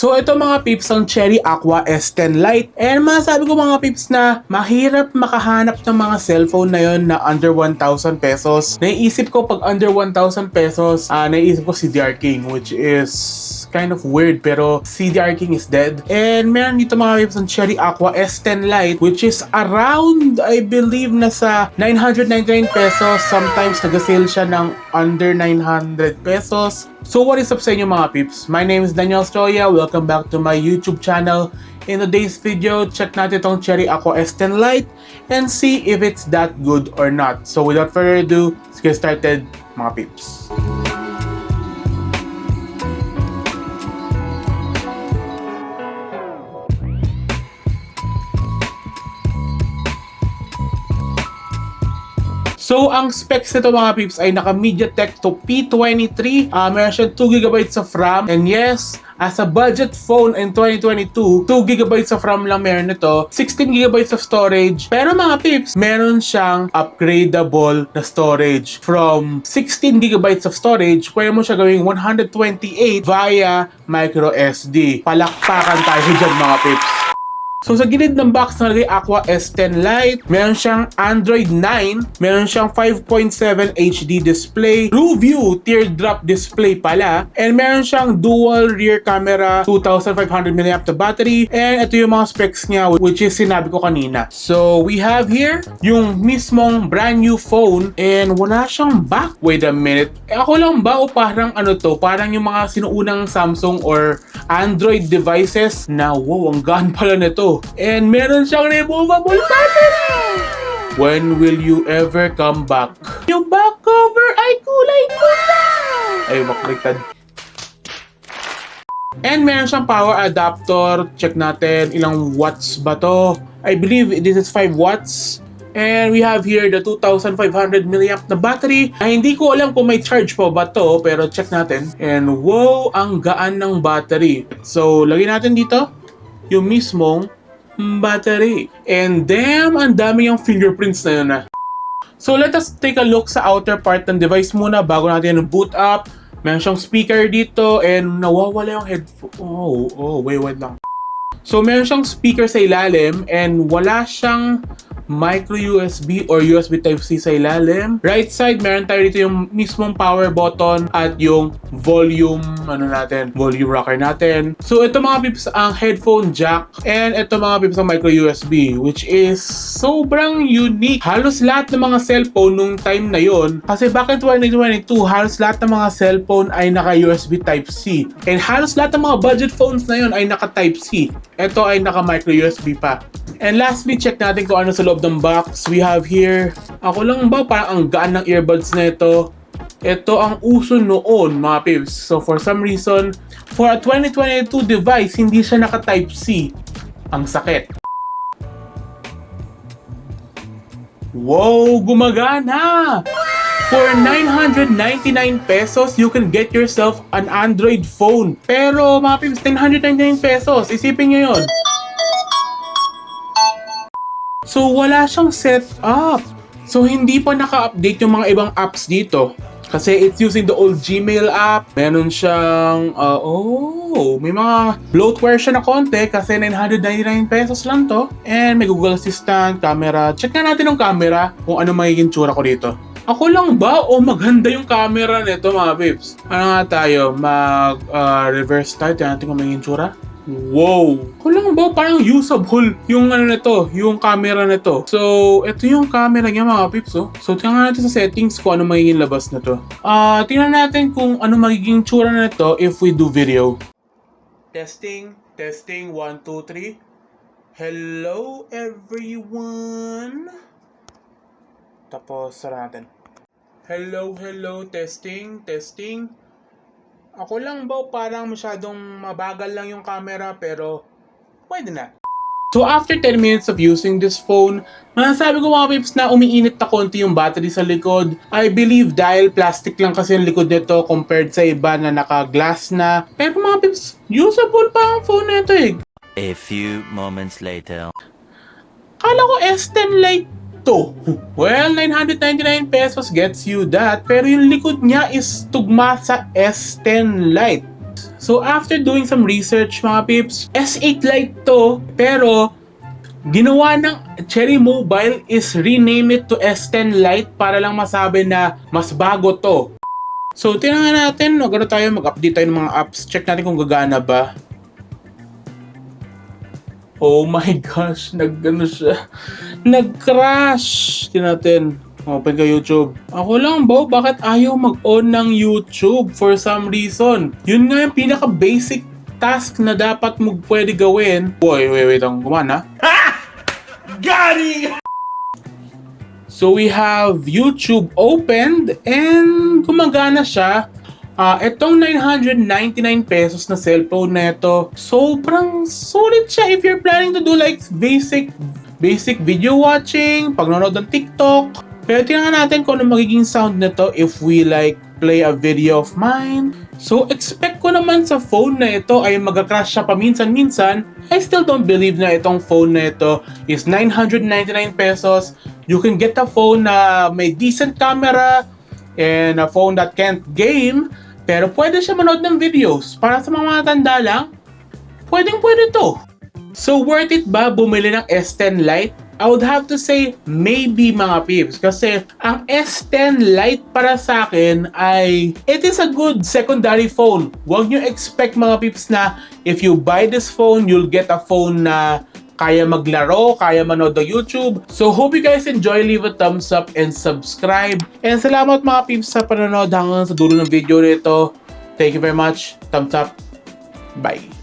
So ito mga pips ang Cherry Aqua S10 Lite. And masasabi ko mga pips na mahirap makahanap ng mga cellphone na yon na under 1,000 pesos. Naiisip ko pag under 1,000 pesos, naiisip ko CDR King, which is kind of weird pero CDR King is dead. And meron dito mga pips ang Cherry Aqua S10 Lite which is around, I believe, nasa 999 pesos. Sometimes nag-sale siya ng under 900 pesos. So what is up sa inyo mga pips? My name is Daniel Stroya. Welcome back to my YouTube channel. In today's video, check natin itong Cherry Aqua S10 Lite and see if it's that good or not. So without further ado, let's get started mga pips. So, ang specs nito mga pips ay naka MediaTek to P23. Meron siyang 2GB of RAM. And yes, as a budget phone in 2022, 2GB of RAM lang meron nito. 16GB of storage. Pero mga pips, meron siyang upgradable na storage. From 16GB of storage, pwede mo siya gawing 128 via microSD. Palakpakan tayo dyan mga pips. So sa gilid ng box nalagay Aqua S10 Lite, meron siyang Android 9, meron siyang 5.7 HD display, TrueView teardrop display pala, and meron siyang dual rear camera, 2,500 mAh na battery, and ito yung mga specs niya which is sinabi ko kanina. So we have here yung mismong brand new phone and wala siyang back. Wait a minute, ako lang ba o parang ano to? Parang yung mga sinuunang Samsung or Android devices na wow, ang gaan pala nito. And meron siyang removable battery! When will you ever come back? Yung back cover ay kulay pula! Ay, makaliktad. And meron siyang power adapter. Check natin ilang watts ba to. I believe this is 5 watts. And we have here the 2,500 mAh na battery. Ay, hindi ko alam kung may charge pa ba to, pero check natin. And wow, ang gaan ng battery. So, lagyan natin dito yung mismong battery. And damn, ang dami yung fingerprints na yun na. So let us take a look sa outer part ng device muna bago natin boot up. Meron siyang speaker dito and nawawala yung headphone. Wait lang. So meron siyang speaker sa ilalim and wala siyang micro USB or USB Type-C sa ilalim. Right side, meron tayo dito yung mismong power button at yung volume, volume rocker natin. So ito mga pips ang headphone jack and ito mga pips ang micro USB which is sobrang unique. Halos lahat ng mga cellphone nung time na yon, kasi back in 2022, halos lahat ng mga cellphone ay naka USB Type-C. And halos lahat ng mga budget phones na yon ay naka Type-C. Ito ay naka micro USB pa. And lastly, check natin kung ano sa loob ng box. We have here, ako lang ba, parang ang gaan ng earbuds na ito. Ito ang uso noon, mga pips. So for some reason, for a 2022 device, hindi siya naka Type-C. Ang sakit. Wow, gumagana! For 999 pesos, you can get yourself an Android phone. Pero mga pips, 999 pesos. Isipin nyo yun. So wala siyang setup. So hindi pa naka-update yung mga ibang apps dito. Kasi it's using the old Gmail app. Meron siyang, may mga bloatware siya na konti kasi 999 pesos lang to. And may Google Assistant, camera. Check na natin yung camera kung ano magiging tsura ko dito. Ako lang ba o maganda yung camera nito mga pips? Ano nga tayo? Reverse tayo. Tignan natin kung magiging tsura. Wow! Ako lang ba parang usable yung yung camera nito. So, ito yung camera niya mga pips. So, tingnan natin sa settings kung ano magiging labas na to. Tingnan natin kung ano magiging tsura na to if we do video. Testing, 1, 2, 3. Hello everyone! Tapos, sara natin. Hello, testing. Ako lang ba parang masyadong mabagal lang yung camera pero pwede na. So after 10 minutes of using this phone, masasabi ko mga pips na umiinit na konti yung battery sa likod. I believe dahil plastic lang kasi yung likod nito compared sa iba na naka-glass na. Pero mga pips, usable pa ang phone nito eh. A few moments later. Kala ko S10 Lite to. Well, 999 pesos gets you that. Pero yung likod niya is tugma sa S10 Lite. So after doing some research mga peeps, S8 Lite to, pero ginawa ng Cherry Mobile is rename it to S10 Lite para lang masabi na mas bago to. So tingnan natin, mag-update tayo ng mga apps. Check natin kung gagana ba. Oh my gosh, nag-crash. Tingnan natin. Open ka YouTube. Ako lang ba, bakit ayaw mag-on ng YouTube for some reason? Yun nga yung pinaka-basic task na dapat mo pwede gawin. Boy, wait, ang gumana. Ha! Got. So we have YouTube opened and gumagana siya. Itong 999 pesos na cellphone na ito, sobrang solid siya if you're planning to do like basic video watching, pagnonood ng TikTok. Pero tingnan natin kung ano magiging sound nito if we like play a video of mine. So expect ko naman sa phone na ito ay mag-crash siya paminsan-minsan. I still don't believe na itong phone na ito is 999 pesos. You can get a phone na may decent camera and a phone that can't game. Pero pwede siya manood ng videos. Para sa mga matanda lang, pwede to. So worth it ba bumili ng S10 Lite? I would have to say maybe mga peeps. Kasi ang S10 Lite para sa akin ay it is a good secondary phone. Huwag nyo expect mga peeps na if you buy this phone, you'll get a phone na kaya maglaro, kaya manood ng YouTube. So hope you guys enjoy. Leave a thumbs up and subscribe. And salamat mga peeps sa panonood hanggang sa dulo ng video nito. Thank you very much. Thumbs up. Bye.